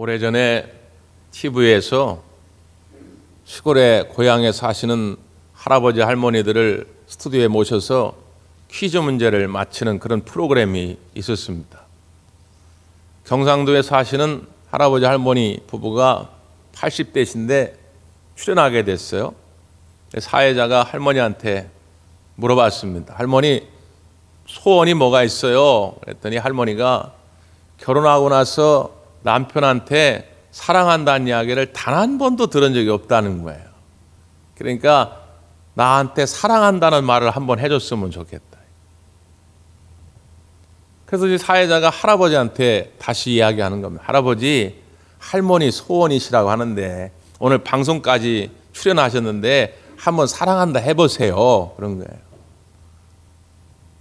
오래전에 TV에서 시골에 고향에 사시는 할아버지 할머니들을 스튜디오에 모셔서 퀴즈 문제를 맞히는 그런 프로그램이 있었습니다. 경상도에 사시는 할아버지 할머니 부부가 80대신데 출연하게 됐어요. 사회자가 할머니한테 물어봤습니다. 할머니, 소원이 뭐가 있어요? 그랬더니 할머니가 결혼하고 나서 남편한테 사랑한다는 이야기를 단 한 번도 들은 적이 없다는 거예요. 그러니까 나한테 사랑한다는 말을 한번 해줬으면 좋겠다. 그래서 이 사회자가 할아버지한테 다시 이야기하는 겁니다. 할아버지, 할머니 소원이시라고 하는데 오늘 방송까지 출연하셨는데 한번 사랑한다 해보세요. 그런 거예요.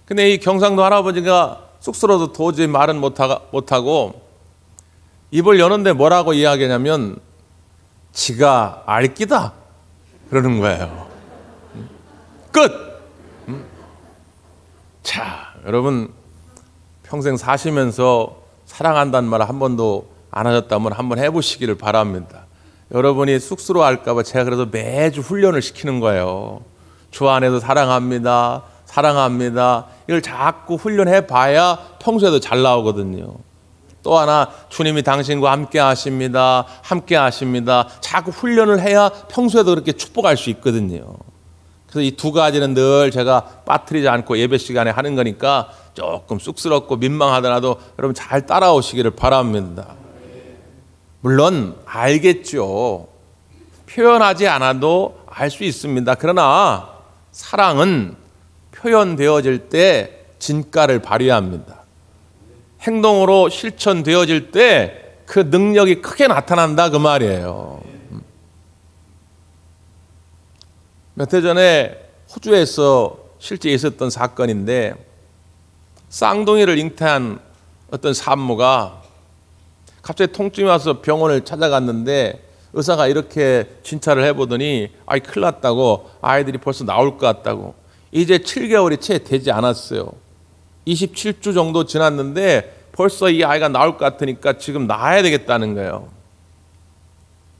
근데 이 경상도 할아버지가 쑥스러워서 도저히 말은 못하고 입을 여는데 뭐라고 이야기하냐면 지가 알기다 그러는 거예요. 끝! 자, 여러분 평생 사시면서 사랑한다는 말을 한 번도 안 하셨다면 한번 해보시기를 바랍니다. 여러분이 쑥스러워할까 봐 제가 그래서 매주 훈련을 시키는 거예요. 주 안에서 사랑합니다. 사랑합니다. 이걸 자꾸 훈련해 봐야 평소에도 잘 나오거든요. 또 하나, 주님이 당신과 함께 하십니다. 함께 하십니다. 자꾸 훈련을 해야 평소에도 그렇게 축복할 수 있거든요. 그래서 이 두 가지는 늘 제가 빠뜨리지 않고 예배 시간에 하는 거니까 조금 쑥스럽고 민망하더라도 여러분 잘 따라오시기를 바랍니다. 물론 알겠죠. 표현하지 않아도 알 수 있습니다. 그러나 사랑은 표현되어질 때 진가를 발휘합니다. 행동으로 실천되어질 때 그 능력이 크게 나타난다 그 말이에요. 몇 해 전에 호주에서 실제 있었던 사건인데 쌍둥이를 잉태한 어떤 산모가 갑자기 통증이 와서 병원을 찾아갔는데 의사가 이렇게 진찰을 해보더니 아이 큰일 났다고, 아이들이 벌써 나올 것 같다고. 이제 7개월이 채 되지 않았어요. 27주 정도 지났는데 벌써 이 아이가 나올 것 같으니까 지금 낳아야 되겠다는 거예요.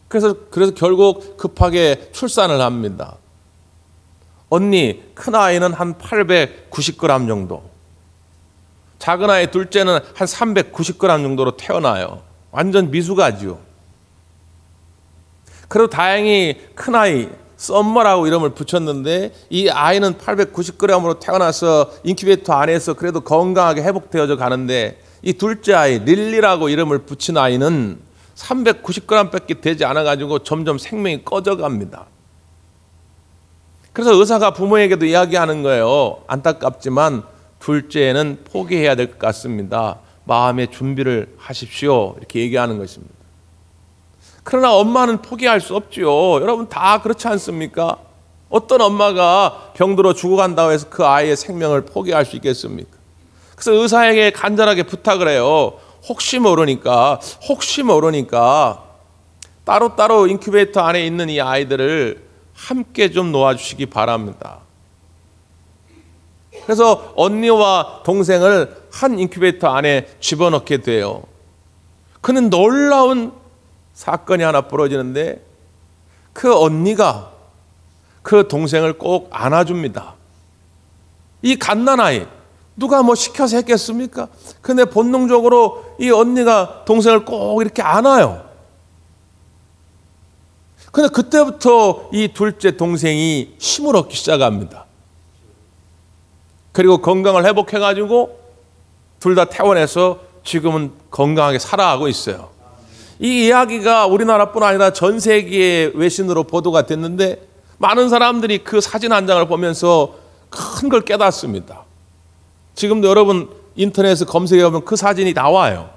그래서 결국 급하게 출산을 합니다. 언니, 큰 아이는 한 890g 정도, 작은 아이 둘째는 한 390g 정도로 태어나요. 완전 미숙아지요. 그래도 다행히 큰 아이 썸머라고 이름을 붙였는데 이 아이는 890g으로 태어나서 인큐베이터 안에서 그래도 건강하게 회복되어져 가는데 이 둘째 아이 릴리라고 이름을 붙인 아이는 390g밖에 되지 않아가지고 점점 생명이 꺼져갑니다. 그래서 의사가 부모에게도 이야기하는 거예요. 안타깝지만 둘째는 포기해야 될 것 같습니다. 마음의 준비를 하십시오. 이렇게 얘기하는 것입니다. 그러나 엄마는 포기할 수 없지요. 여러분 다 그렇지 않습니까? 어떤 엄마가 병들어 죽어간다고 해서 그 아이의 생명을 포기할 수 있겠습니까? 그래서 의사에게 간절하게 부탁을 해요. 혹시 모르니까 따로따로 인큐베이터 안에 있는 이 아이들을 함께 좀 놓아주시기 바랍니다. 그래서 언니와 동생을 한 인큐베이터 안에 집어넣게 돼요. 그는 놀라운 사건이 하나 벌어지는데 그 언니가 그 동생을 꼭 안아줍니다. 이 갓난아이 누가 뭐 시켜서 했겠습니까? 근데 본능적으로 이 언니가 동생을 꼭 이렇게 안아요. 근데 그때부터 이 둘째 동생이 힘을 얻기 시작합니다. 그리고 건강을 회복해가지고 둘 다 퇴원해서 지금은 건강하게 살아가고 있어요. 이 이야기가 우리나라뿐 아니라 전 세계의 외신으로 보도가 됐는데 많은 사람들이 그 사진 한 장을 보면서 큰 걸 깨닫습니다. 지금도 여러분 인터넷에 검색해보면 그 사진이 나와요.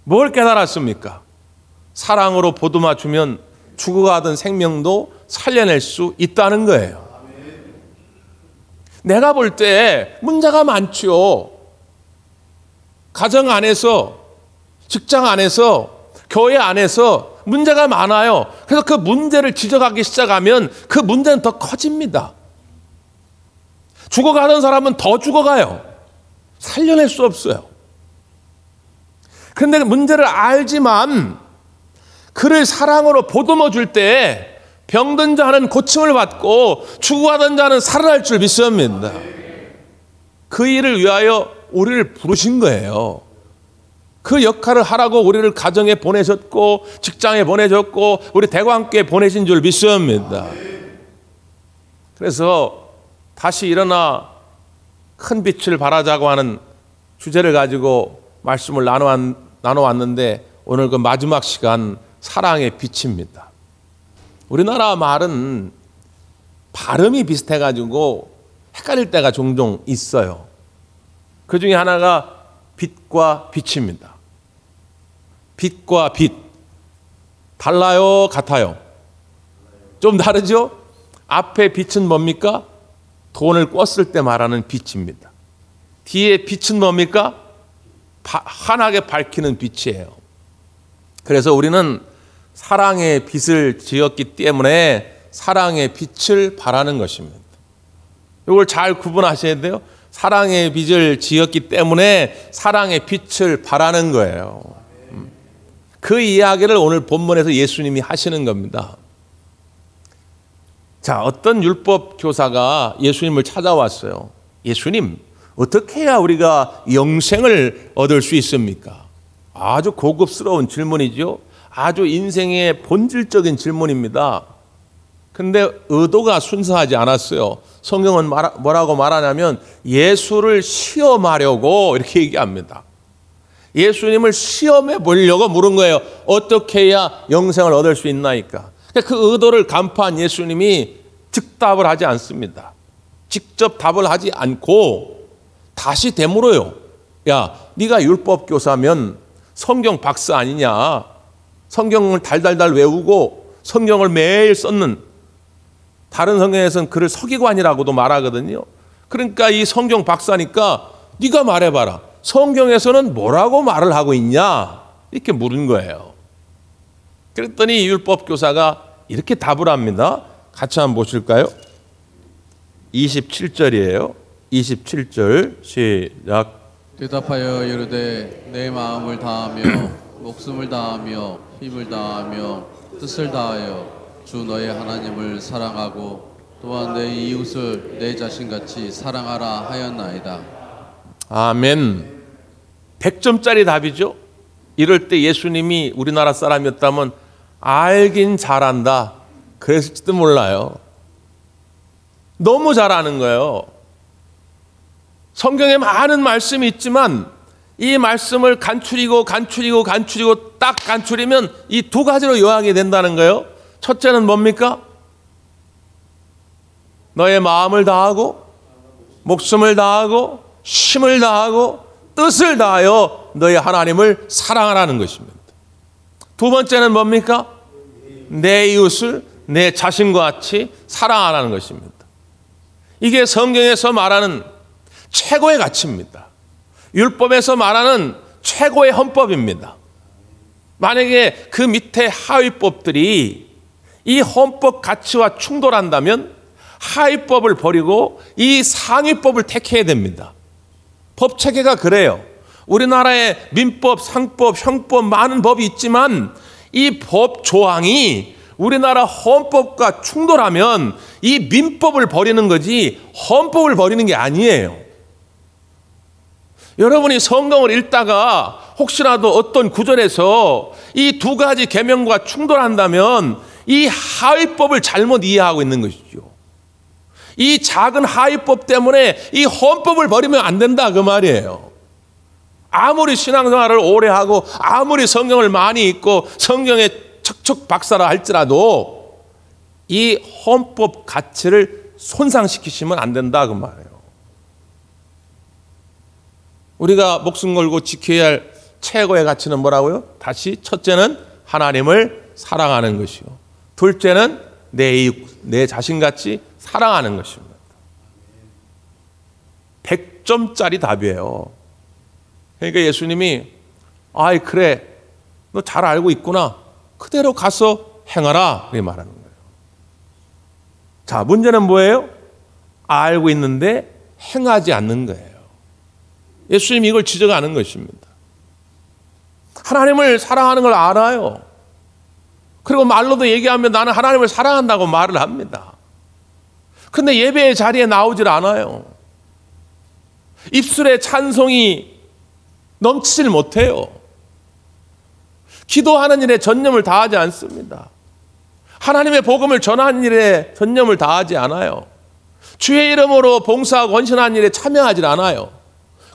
뭘 깨달았습니까? 사랑으로 보듬어주면 죽어가던 생명도 살려낼 수 있다는 거예요. 내가 볼 때 문제가 많지요. 가정 안에서, 직장 안에서, 교회 안에서 문제가 많아요. 그래서 그 문제를 지적하기 시작하면 그 문제는 더 커집니다. 죽어가는 사람은 더 죽어가요. 살려낼 수 없어요. 그런데 문제를 알지만 그를 사랑으로 보듬어 줄 때 병든 자는 고침을 받고 죽어가던 자는 살아날 줄 믿습니다. 그 일을 위하여 우리를 부르신 거예요. 그 역할을 하라고 우리를 가정에 보내셨고 직장에 보내셨고 우리 대관교회에 보내신 줄 믿습니다. 그래서 다시 일어나 큰 빛을 발하자고 하는 주제를 가지고 말씀을 나눠왔는데 오늘 그 마지막 시간 사랑의 빛입니다. 우리나라 말은 발음이 비슷해가지고 헷갈릴 때가 종종 있어요. 그 중에 하나가 빛과 빛입니다. 빛과 빛. 달라요? 같아요? 좀 다르죠? 앞에 빛은 뭡니까? 돈을 꿨을 때 말하는 빛입니다. 뒤에 빛은 뭡니까? 환하게 밝히는 빛이에요. 그래서 우리는 사랑의 빛을 지었기 때문에 사랑의 빛을 발하는 것입니다. 이걸 잘 구분하셔야 돼요. 사랑의 빛을 지었기 때문에 사랑의 빛을 발하는 거예요. 그 이야기를 오늘 본문에서 예수님이 하시는 겁니다. 자, 어떤 율법 교사가 예수님을 찾아왔어요. 예수님, 어떻게 해야 우리가 영생을 얻을 수 있습니까? 아주 고급스러운 질문이죠. 아주 인생의 본질적인 질문입니다. 근데 의도가 순수하지 않았어요. 성경은 뭐라고 말하냐면 예수를 시험하려고 이렇게 얘기합니다. 예수님을 시험해 보려고 물은 거예요. 어떻게 해야 영생을 얻을 수 있나이까? 그 의도를 간파한 예수님이 즉답을 하지 않습니다. 직접 답을 하지 않고 다시 되물어요. 야, 네가 율법 교사면 성경 박사 아니냐? 성경을 달달달 외우고 성경을 매일 썼는, 다른 성경에서는 그를 서기관이라고도 말하거든요. 그러니까 이 성경 박사니까 네가 말해봐라. 성경에서는 뭐라고 말을 하고 있냐? 이렇게 물은 거예요. 그랬더니 율법 교사가 이렇게 답을 합니다. 같이 한번 보실까요? 27절이에요. 27절 시작. 대답하여 이르되 내 마음을 다하며 목숨을 다하며 힘을 다하며 뜻을 다하여 주 너의 하나님을 사랑하고 또한 내 이웃을 내 자신같이 사랑하라 하였나이다. 아멘. 100점짜리 답이죠. 이럴 때 예수님이 우리나라 사람이었다면 알긴 잘한다 그랬을지도 몰라요. 너무 잘 아는 거예요. 성경에 많은 말씀이 있지만 이 말씀을 간추리고 딱 간추리면 이 두 가지로 요약이 된다는 거예요. 첫째는 뭡니까? 너의 마음을 다하고 목숨을 다하고 힘을 다하고 뜻을 다하여 너의 하나님을 사랑하라는 것입니다. 두 번째는 뭡니까? 내 이웃을 내 자신과 같이 사랑하라는 것입니다. 이게 성경에서 말하는 최고의 가치입니다. 율법에서 말하는 최고의 헌법입니다. 만약에 그 밑에 하위법들이 이 헌법 가치와 충돌한다면 하위법을 버리고 이 상위법을 택해야 됩니다. 법 체계가 그래요. 우리나라에 민법, 상법, 형법 많은 법이 있지만 이 법 조항이 우리나라 헌법과 충돌하면 이 민법을 버리는 거지 헌법을 버리는 게 아니에요. 여러분이 성경을 읽다가 혹시라도 어떤 구절에서 이 두 가지 계명과 충돌한다면 이 하위법을 잘못 이해하고 있는 것이죠. 이 작은 하위법 때문에 이 헌법을 버리면 안 된다 그 말이에요. 아무리 신앙생활을 오래 하고 아무리 성경을 많이 읽고 성경에 척척 박사라 할지라도 이 헌법 가치를 손상시키시면 안 된다 그 말이에요. 우리가 목숨 걸고 지켜야 할 최고의 가치는 뭐라고요? 다시 첫째는 하나님을 사랑하는 것이요. 둘째는 내 이웃, 내 자신같이 사랑하는 것입니다. 100점짜리 답이에요. 그러니까 예수님이 아이 그래 너 잘 알고 있구나. 그대로 가서 행하라 이렇게 말하는 거예요. 자, 문제는 뭐예요? 알고 있는데 행하지 않는 거예요. 예수님이 이걸 지적하는 것입니다. 하나님을 사랑하는 걸 알아요. 그리고 말로도 얘기하면 나는 하나님을 사랑한다고 말을 합니다. 근데 예배의 자리에 나오질 않아요. 입술에 찬송이 넘치질 못해요. 기도하는 일에 전념을 다하지 않습니다. 하나님의 복음을 전하는 일에 전념을 다하지 않아요. 주의 이름으로 봉사하고 헌신하는 일에 참여하지 않아요.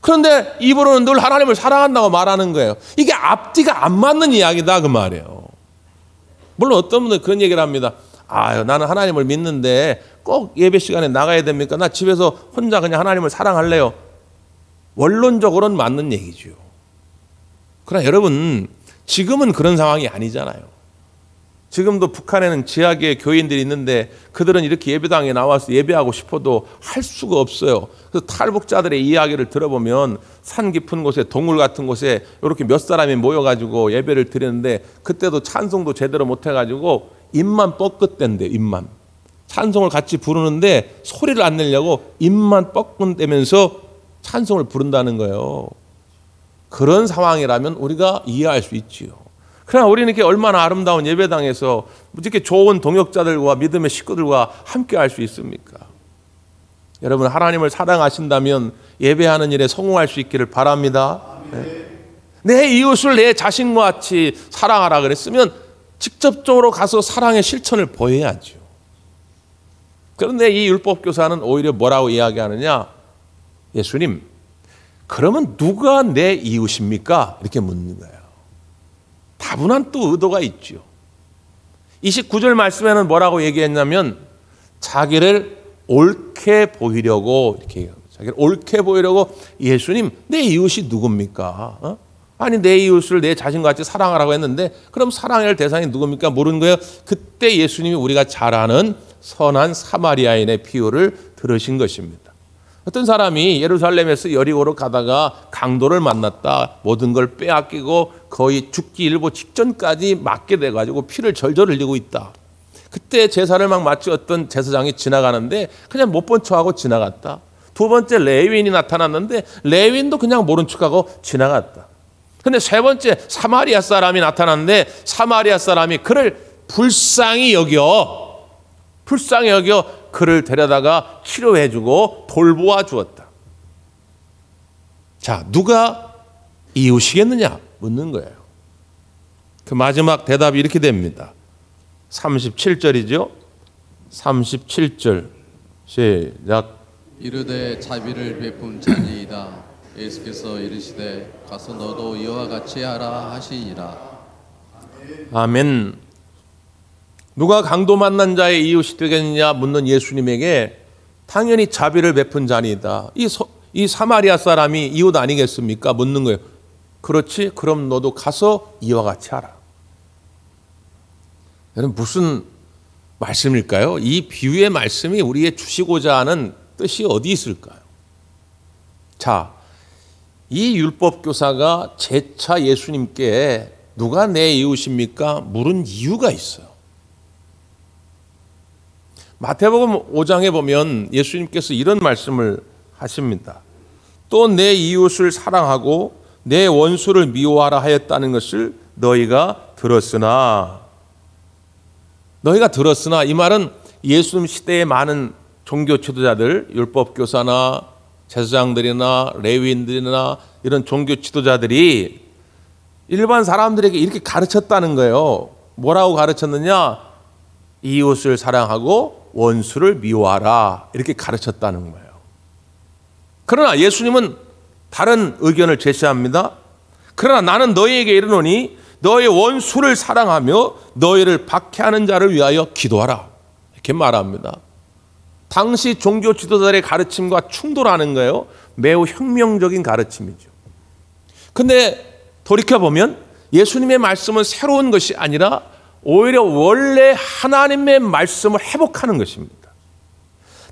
그런데 입으로는 늘 하나님을 사랑한다고 말하는 거예요. 이게 앞뒤가 안 맞는 이야기다 그 말이에요. 물론 어떤 분들은 그런 얘기를 합니다. 나는 하나님을 믿는데 꼭 예배 시간에 나가야 됩니까? 나 집에서 혼자 그냥 하나님을 사랑할래요. 원론적으로는 맞는 얘기죠. 그러나 여러분, 지금은 그런 상황이 아니잖아요. 지금도 북한에는 지하계 교인들이 있는데 그들은 이렇게 예배당에 나와서 예배하고 싶어도 할 수가 없어요. 그래서 탈북자들의 이야기를 들어보면 산 깊은 곳에 동굴 같은 곳에 이렇게 몇 사람이 모여가지고 예배를 드리는데 그때도 찬송도 제대로 못해가지고 입만 뻐끗댄대. 입만. 찬송을 같이 부르는데 소리를 안 내려고 입만 뻐끗대면서 찬송을 부른다는 거예요. 그런 상황이라면 우리가 이해할 수 있지요. 그러나 우리는 이렇게 얼마나 아름다운 예배당에서 이렇게 좋은 동역자들과 믿음의 식구들과 함께 할 수 있습니까? 여러분, 하나님을 사랑하신다면 예배하는 일에 성공할 수 있기를 바랍니다. 네. 내 이웃을 내 자신과 같이 사랑하라 그랬으면 직접적으로 가서 사랑의 실천을 보여야죠. 그런데 이 율법교사는 오히려 뭐라고 이야기하느냐? 예수님, 그러면 누가 내 이웃입니까? 이렇게 묻는 거예요. 다분한 또 의도가 있죠. 29절 말씀에는 뭐라고 얘기했냐면 자기를 옳게 보이려고 이렇게 얘기합니다. 자기를 옳게 보이려고 예수님, 내 이웃이 누굽니까? 아니 내 이웃을 내 자신과 같이 사랑하라고 했는데 그럼 사랑할 대상이 누굽니까? 물은 거예요. 그때 예수님이 우리가 잘 아는 선한 사마리아인의 비유를 들으신 것입니다. 어떤 사람이 예루살렘에서 여리고로 가다가 강도를 만났다. 모든 걸 빼앗기고 거의 죽기 일보 직전까지 맞게 돼가지고 피를 절절 흘리고 있다. 그때 제사를 막 마치 어떤 제사장이 지나가는데 그냥 못 본 척하고 지나갔다. 두 번째 레위인이 나타났는데 레위인도 그냥 모른 척하고 지나갔다. 근데 세 번째 사마리아 사람이 나타났는데 사마리아 사람이 그를 불쌍히 여겨 그를 데려다가 치료해주고 돌보아 주었다. 자, 누가 이웃이겠느냐 묻는 거예요. 그 마지막 대답이 이렇게 됩니다. 37절이죠. 37절 시작. 이르되 자비를 베푼 자니이다. 예수께서 이르시되 가서 너도 이와 같이 하라 하시니라. 아멘. 누가 강도 만난 자의 이웃이 되겠느냐 묻는 예수님에게 당연히 자비를 베푼 자니이다. 이 사마리아 사람이 이웃 아니겠습니까? 묻는 거예요. 그렇지? 그럼 너도 가서 이와 같이 하라. 여러분, 무슨 말씀일까요? 이 비유의 말씀이 우리의 주시고자 하는 뜻이 어디 있을까요? 자, 이 율법교사가 재차 예수님께 누가 내 이웃입니까? 물은 이유가 있어요. 마태복음 5장에 보면 예수님께서 이런 말씀을 하십니다. 또 내 이웃을 사랑하고 내 원수를 미워하라 하였다는 것을 너희가 들었으나 이 말은 예수님 시대에 많은 종교 지도자들, 율법교사나 제사장들이나 레위인들이나 이런 종교 지도자들이 일반 사람들에게 이렇게 가르쳤다는 거예요. 뭐라고 가르쳤느냐? 이웃을 사랑하고 원수를 미워하라 이렇게 가르쳤다는 거예요. 그러나 예수님은 다른 의견을 제시합니다. 그러나 나는 너희에게 이르노니 너희 원수를 사랑하며 너희를 박해하는 자를 위하여 기도하라 이렇게 말합니다. 당시 종교 지도자들의 가르침과 충돌하는 거예요. 매우 혁명적인 가르침이죠. 근데 돌이켜보면 예수님의 말씀은 새로운 것이 아니라 오히려 원래 하나님의 말씀을 회복하는 것입니다.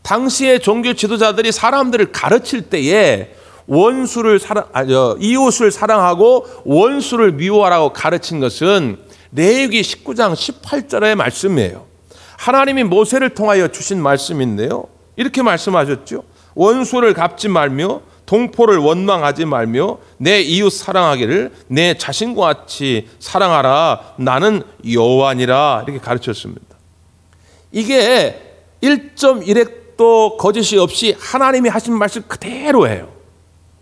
당시의 종교 지도자들이 사람들을 가르칠 때에 이웃을 사랑하고 원수를 미워하라고 가르친 것은 레위기 19장 18절의 말씀이에요. 하나님이 모세를 통하여 주신 말씀인데요. 이렇게 말씀하셨죠. 원수를 갚지 말며 동포를 원망하지 말며 내 이웃 사랑하기를 내 자신과 같이 사랑하라. 나는 여호와니라. 이렇게 가르쳤습니다. 이게 1.1핵도 거짓이 없이 하나님이 하신 말씀 그대로예요.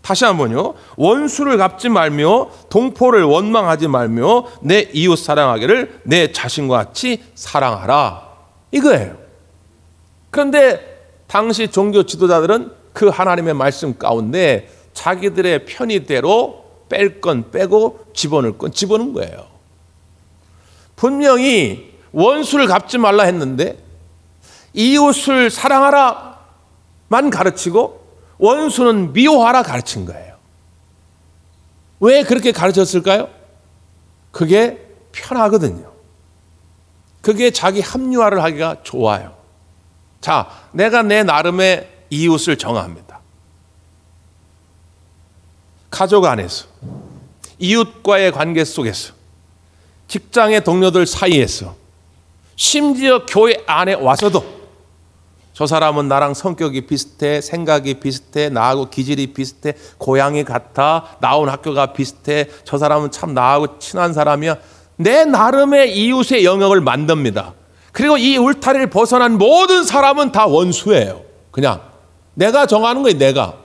다시 한번요. 원수를 갚지 말며 동포를 원망하지 말며 내 이웃 사랑하기를 내 자신과 같이 사랑하라. 이거예요. 그런데 당시 종교 지도자들은 그 하나님의 말씀 가운데 자기들의 편의대로 뺄 건 빼고 집어넣을 건 집어넣은 거예요. 분명히 원수를 갚지 말라 했는데 이웃을 사랑하라만 가르치고 원수는 미워하라 가르친 거예요. 왜 그렇게 가르쳤을까요? 그게 편하거든요. 그게 자기 합리화를 하기가 좋아요. 자, 내가 내 나름의 이웃을 정합니다. 가족 안에서, 이웃과의 관계 속에서, 직장의 동료들 사이에서, 심지어 교회 안에 와서도 저 사람은 나랑 성격이 비슷해, 생각이 비슷해, 나하고 기질이 비슷해, 고향이 같아, 나온 학교가 비슷해, 저 사람은 참 나하고 친한 사람이야. 내 나름의 이웃의 영역을 만듭니다. 그리고 이 울타리를 벗어난 모든 사람은 다 원수예요. 그냥 내가 정하는 거예요. 내가.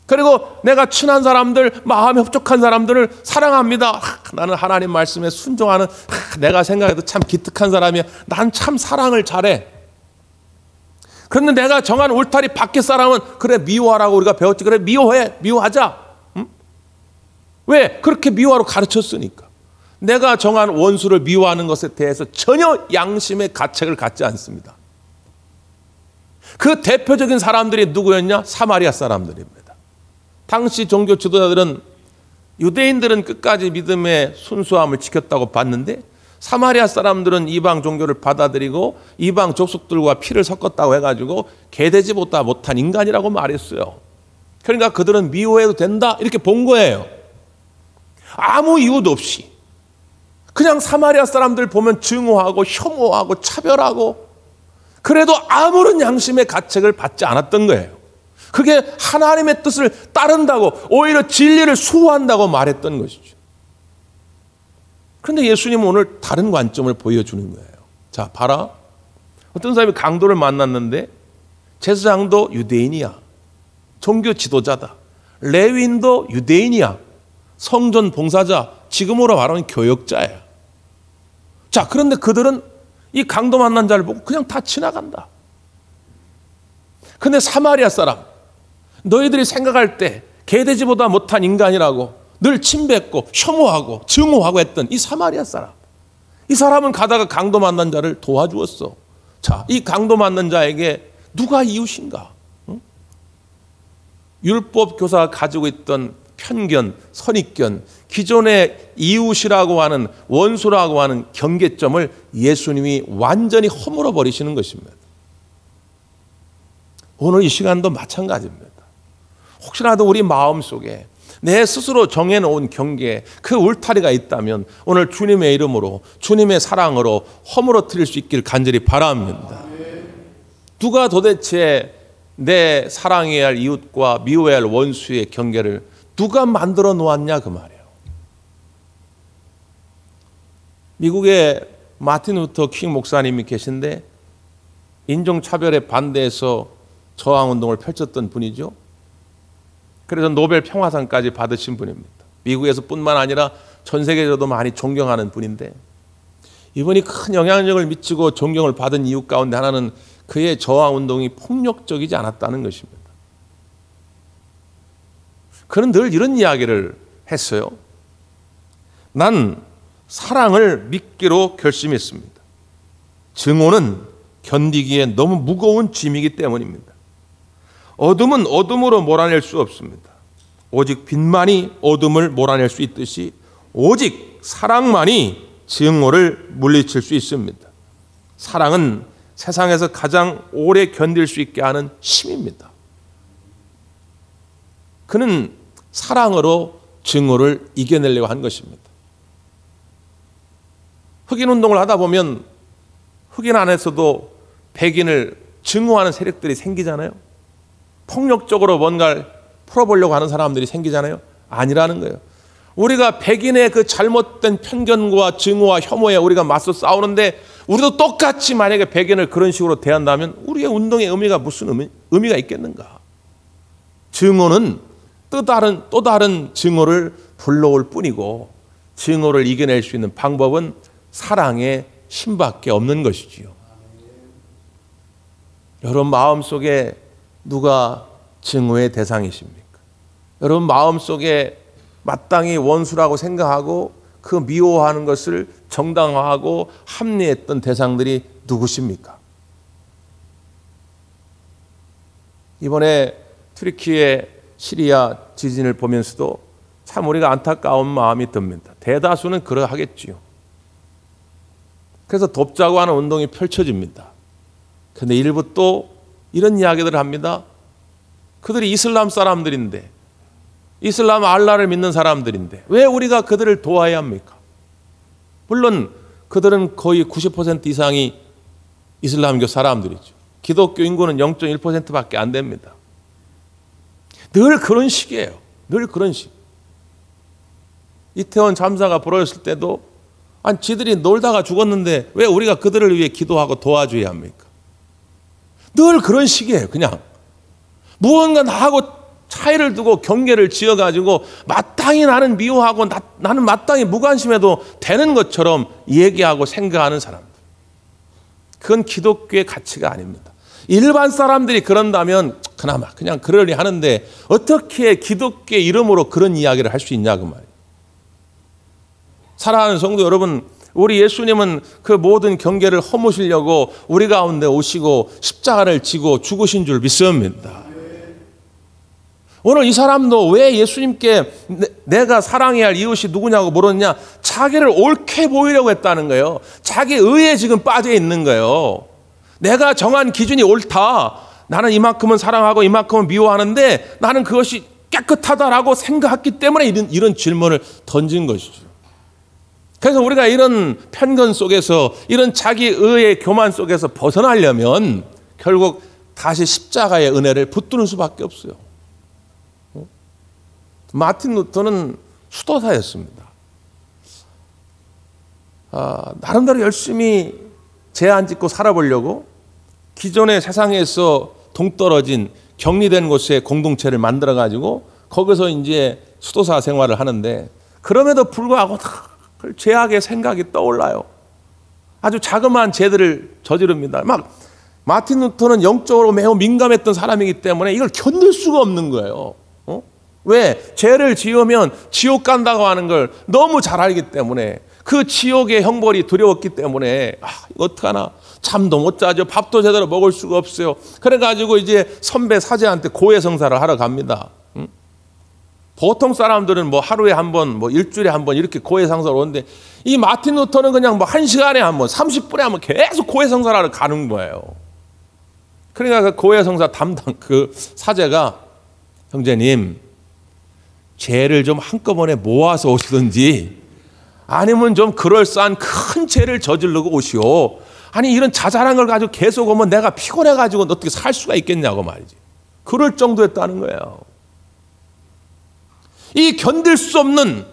그리고 내가 친한 사람들, 마음이 흡족한 사람들을 사랑합니다. 나는 하나님 말씀에 순종하는, 내가 생각해도 참 기특한 사람이야. 난 참 사랑을 잘해. 그런데 내가 정한 울타리 밖의 사람은 그래 미워하라고 우리가 배웠지. 그래 미워해. 미워하자. 응? 왜? 그렇게 미워하라고 가르쳤으니까. 내가 정한 원수를 미워하는 것에 대해서 전혀 양심의 가책을 갖지 않습니다. 그 대표적인 사람들이 누구였냐? 사마리아 사람들입니다. 당시 종교 지도자들은 유대인들은 끝까지 믿음의 순수함을 지켰다고 봤는데 사마리아 사람들은 이방 종교를 받아들이고 이방 족속들과 피를 섞었다고 해가지고 개되지보다 못한 인간이라고 말했어요. 그러니까 그들은 미워해도 된다 이렇게 본 거예요. 아무 이유도 없이 그냥 사마리아 사람들 보면 증오하고 혐오하고 차별하고 그래도 아무런 양심의 가책을 받지 않았던 거예요. 그게 하나님의 뜻을 따른다고 오히려 진리를 수호한다고 말했던 것이죠. 그런데 예수님은 오늘 다른 관점을 보여주는 거예요. 자, 봐라. 어떤 사람이 강도를 만났는데 제사장도 유대인이야. 종교 지도자다. 레위인도 유대인이야. 성전 봉사자, 지금으로 말하는 교역자예요. 자, 그런데 그들은 이 강도 만난 자를 보고 그냥 다 지나간다. 근데 사마리아 사람, 너희들이 생각할 때 개돼지보다 못한 인간이라고 늘 침뱉고 혐오하고 증오하고 했던 이 사마리아 사람, 이 사람은 가다가 강도 만난 자를 도와주었어. 자, 이 강도 만난 자에게 누가 이웃인가? 응? 율법 교사가 가지고 있던 편견, 선입견, 기존의 이웃이라고 하는 원수라고 하는 경계점을 예수님이 완전히 허물어 버리시는 것입니다. 오늘 이 시간도 마찬가지입니다. 혹시라도 우리 마음속에 내 스스로 정해놓은 경계, 그 울타리가 있다면 오늘 주님의 이름으로, 주님의 사랑으로 허물어뜨릴 수 있기를 간절히 바랍니다. 누가 도대체 내 사랑해야 할 이웃과 미워해야 할 원수의 경계를 누가 만들어 놓았냐 그 말이에요. 미국에 마틴 루터 킹 목사님이 계신데 인종차별에 반대해서 저항운동을 펼쳤던 분이죠. 그래서 노벨 평화상까지 받으신 분입니다. 미국에서 뿐만 아니라 전 세계적으로도 많이 존경하는 분인데 이분이 큰 영향력을 미치고 존경을 받은 이유 가운데 하나는 그의 저항운동이 폭력적이지 않았다는 것입니다. 그는 늘 이런 이야기를 했어요. 난 사랑을 믿기로 결심했습니다. 증오는 견디기에 너무 무거운 짐이기 때문입니다. 어둠은 어둠으로 몰아낼 수 없습니다. 오직 빛만이 어둠을 몰아낼 수 있듯이 오직 사랑만이 증오를 물리칠 수 있습니다. 사랑은 세상에서 가장 오래 견딜 수 있게 하는 힘입니다. 그는 사랑으로 증오를 이겨내려고 한 것입니다. 흑인 운동을 하다 보면 흑인 안에서도 백인을 증오하는 세력들이 생기잖아요. 폭력적으로 뭔가를 풀어보려고 하는 사람들이 생기잖아요. 아니라는 거예요. 우리가 백인의 그 잘못된 편견과 증오와 혐오에 우리가 맞서 싸우는데 우리도 똑같이 만약에 백인을 그런 식으로 대한다면 우리의 운동의 의미가 무슨 의미가 있겠는가? 증오는 또 다른 증오를 불러올 뿐이고 증오를 이겨낼 수 있는 방법은 사랑의 힘밖에 없는 것이지요. 여러분 마음속에 누가 증오의 대상이십니까? 여러분 마음속에 마땅히 원수라고 생각하고 그 미워하는 것을 정당화하고 합리했던 대상들이 누구십니까? 이번에 튀르키예 시리아 지진을 보면서도 참 우리가 안타까운 마음이 듭니다. 대다수는 그러하겠지요. 그래서 돕자고 하는 운동이 펼쳐집니다. 그런데 일부 또 이런 이야기들을 합니다. 그들이 이슬람 사람들인데, 이슬람 알라를 믿는 사람들인데 왜 우리가 그들을 도와야 합니까? 물론 그들은 거의 90% 이상이 이슬람교 사람들이죠. 기독교 인구는 0.1%밖에 안 됩니다. 늘 그런 식이에요. 늘 그런 식. 이태원 참사가 벌어졌을 때도 아니 지들이 놀다가 죽었는데 왜 우리가 그들을 위해 기도하고 도와줘야 합니까? 늘 그런 식이에요. 그냥 무언가 나하고 차이를 두고 경계를 지어가지고 마땅히 나는 미워하고 나는 마땅히 무관심해도 되는 것처럼 얘기하고 생각하는 사람들. 그건 기독교의 가치가 아닙니다. 일반 사람들이 그런다면 그나마 그냥 그러리 하는데 어떻게 기독교의 이름으로 그런 이야기를 할 수 있냐 그 말이에요. 사랑하는 성도 여러분, 우리 예수님은 그 모든 경계를 허무시려고 우리 가운데 오시고 십자가를 지고 죽으신 줄 믿습니다. 오늘 이 사람도 왜 예수님께 내가 사랑해야 할 이웃이 누구냐고 물었냐? 자기를 옳게 보이려고 했다는 거예요. 자기 의에 지금 빠져 있는 거예요. 내가 정한 기준이 옳다. 나는 이만큼은 사랑하고 이만큼은 미워하는데 나는 그것이 깨끗하다라고 생각했기 때문에 이런 질문을 던진 것이죠. 그래서 우리가 이런 편견 속에서 이런 자기 의의 교만 속에서 벗어나려면 결국 다시 십자가의 은혜를 붙드는 수밖에 없어요. 마틴 루터는 수도사였습니다. 나름대로 열심히 제안 짓고 살아보려고 기존의 세상에서 동떨어진 격리된 곳에 공동체를 만들어가지고 거기서 이제 수도사 생활을 하는데 그럼에도 불구하고 죄악의 생각이 떠올라요. 아주 자그마한 죄들을 저지릅니다. 막 마틴 루터는 영적으로 매우 민감했던 사람이기 때문에 이걸 견딜 수가 없는 거예요. 왜? 죄를 지으면 지옥 간다고 하는 걸 너무 잘 알기 때문에 그 지옥의 형벌이 두려웠기 때문에 이거 어떡하나 잠도 못 자죠. 밥도 제대로 먹을 수가 없어요. 그래가지고 이제 선배 사제한테 고해성사를 하러 갑니다. 보통 사람들은 뭐 하루에 한 번, 뭐 일주일에 한 번 이렇게 고해성사를 오는데 이 마틴 루터는 그냥 뭐 1시간에 한 번, 30분에 한 번 계속 고해성사를 하러 가는 거예요. 그러니까 그 고해성사 담당 그 사제가 형제님 죄를 좀 한꺼번에 모아서 오시든지 아니면 좀 그럴싸한 큰 죄를 저지르고 오시오. 아니 이런 자잘한 걸 가지고 계속 오면 내가 피곤해가지고 어떻게 살 수가 있겠냐고 말이지. 그럴 정도였다는 거예요. 이 견딜 수 없는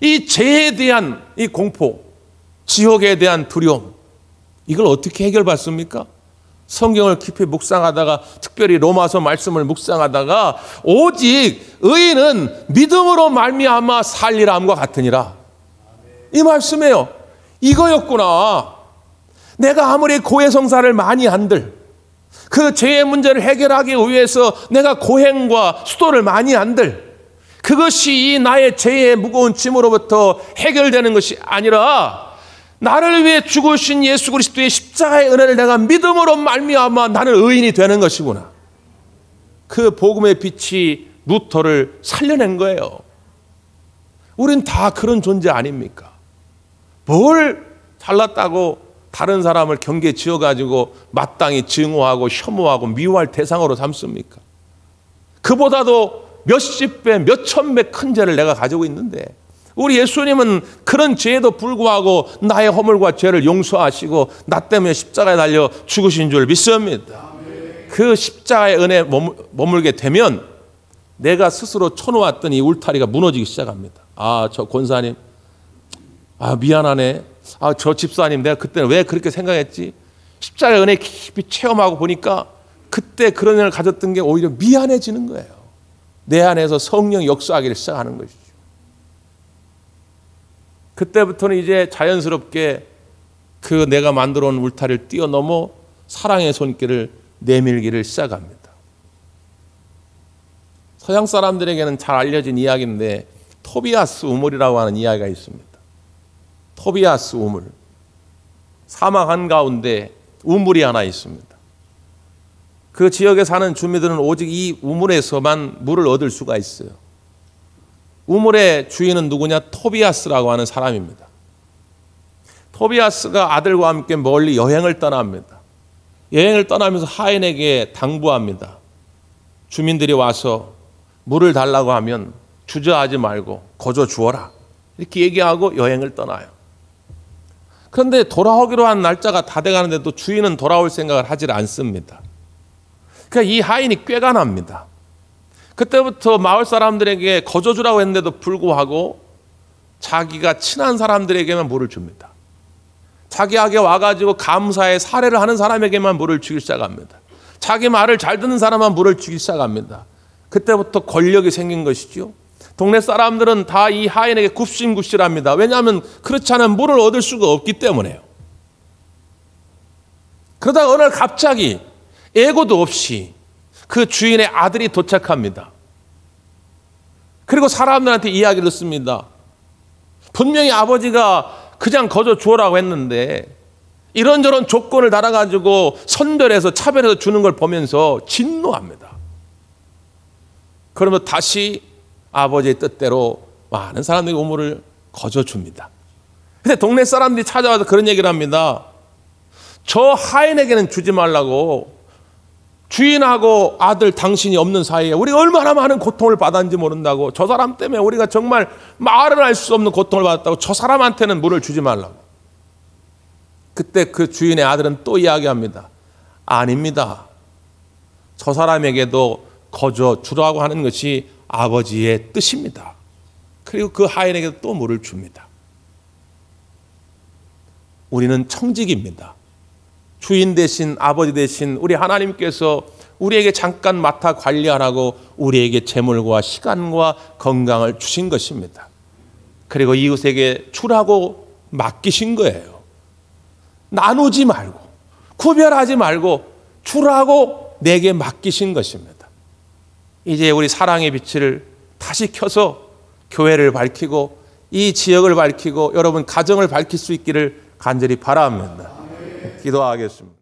이 죄에 대한 이 공포, 지옥에 대한 두려움, 이걸 어떻게 해결받습니까? 성경을 깊이 묵상하다가 특별히 로마서 말씀을 묵상하다가 오직 의인은 믿음으로 말미암아 살리라 함과 같으니라. 이 말씀이에요. 이거였구나. 내가 아무리 고해성사를 많이 한들 그 죄의 문제를 해결하기 위해서 내가 고행과 수도를 많이 한들 그것이 이 나의 죄의 무거운 짐으로부터 해결되는 것이 아니라 나를 위해 죽으신 예수 그리스도의 십자가의 은혜를 내가 믿음으로 말미암아 나는 의인이 되는 것이구나. 그 복음의 빛이 루터를 살려낸 거예요. 우린 다 그런 존재 아닙니까? 뭘 잘났다고 다른 사람을 경계 지어가지고 마땅히 증오하고 혐오하고 미워할 대상으로 삼습니까? 그보다도 몇십 배, 몇천 배 큰 죄를 내가 가지고 있는데 우리 예수님은 그런 죄에도 불구하고 나의 허물과 죄를 용서하시고 나 때문에 십자가에 달려 죽으신 줄 믿습니다. 그 십자가의 은혜에 머물게 되면 내가 스스로 쳐놓았던 이 울타리가 무너지기 시작합니다. 아, 저 권사님, 아, 미안하네. 아, 저 집사님, 내가 그때는 왜 그렇게 생각했지? 십자가의 은혜 깊이 체험하고 보니까 그때 그런 은혜를 가졌던 게 오히려 미안해지는 거예요. 내 안에서 성령이 역사하기를 시작하는 것이죠. 그때부터는 이제 자연스럽게 그 내가 만들어 온 울타리를 뛰어넘어 사랑의 손길을 내밀기를 시작합니다. 서양 사람들에게는 잘 알려진 이야기인데 토비아스 우물이라고 하는 이야기가 있습니다. 토비아스 우물. 사막 한가운데 우물이 하나 있습니다. 그 지역에 사는 주민들은 오직 이 우물에서만 물을 얻을 수가 있어요. 우물의 주인은 누구냐? 토비아스라고 하는 사람입니다. 토비아스가 아들과 함께 멀리 여행을 떠납니다. 여행을 떠나면서 하인에게 당부합니다. 주민들이 와서 물을 달라고 하면 주저하지 말고 거저 주어라. 이렇게 얘기하고 여행을 떠나요. 그런데 돌아오기로 한 날짜가 다 돼가는데도 주인은 돌아올 생각을 하질 않습니다. 그러니까 이 하인이 꾀가 납니다. 그때부터 마을 사람들에게 거저 주라고 했는데도 불구하고 자기가 친한 사람들에게만 물을 줍니다. 자기에게 와가지고 감사의 사례를 하는 사람에게만 물을 주기 시작합니다. 자기 말을 잘 듣는 사람만 물을 주기 시작합니다. 그때부터 권력이 생긴 것이죠. 동네 사람들은 다 이 하인에게 굽신굽신합니다. 왜냐하면 그렇지 않으면 물을 얻을 수가 없기 때문에요. 그러다가 어느 날 갑자기 예고도 없이 그 주인의 아들이 도착합니다. 그리고 사람들한테 이야기를 듣습니다. 분명히 아버지가 그냥 거저 주어라고 했는데 이런저런 조건을 달아가지고 선별해서 차별해서 주는 걸 보면서 진노합니다. 그러면 다시 아버지의 뜻대로 많은 사람들이 우물을 거저 줍니다. 근데 동네 사람들이 찾아와서 그런 얘기를 합니다. 저 하인에게는 주지 말라고. 주인하고 아들 당신이 없는 사이에 우리가 얼마나 많은 고통을 받았는지 모른다고. 저 사람 때문에 우리가 정말 말을 할 수 없는 고통을 받았다고. 저 사람한테는 물을 주지 말라고. 그때 그 주인의 아들은 또 이야기합니다. 아닙니다. 저 사람에게도 거저 주라고 하는 것이 아버지의 뜻입니다. 그리고 그 하인에게도 또 물을 줍니다. 우리는 청직입니다. 주인 대신 아버지 대신 우리 하나님께서 우리에게 잠깐 맡아 관리하라고 우리에게 재물과 시간과 건강을 주신 것입니다. 그리고 이웃에게 주라고 맡기신 거예요. 나누지 말고 구별하지 말고 주라고 내게 맡기신 것입니다. 이제 우리 사랑의 빛을 다시 켜서 교회를 밝히고 이 지역을 밝히고 여러분 가정을 밝힐 수 있기를 간절히 바랍니다. 기도하겠습니다.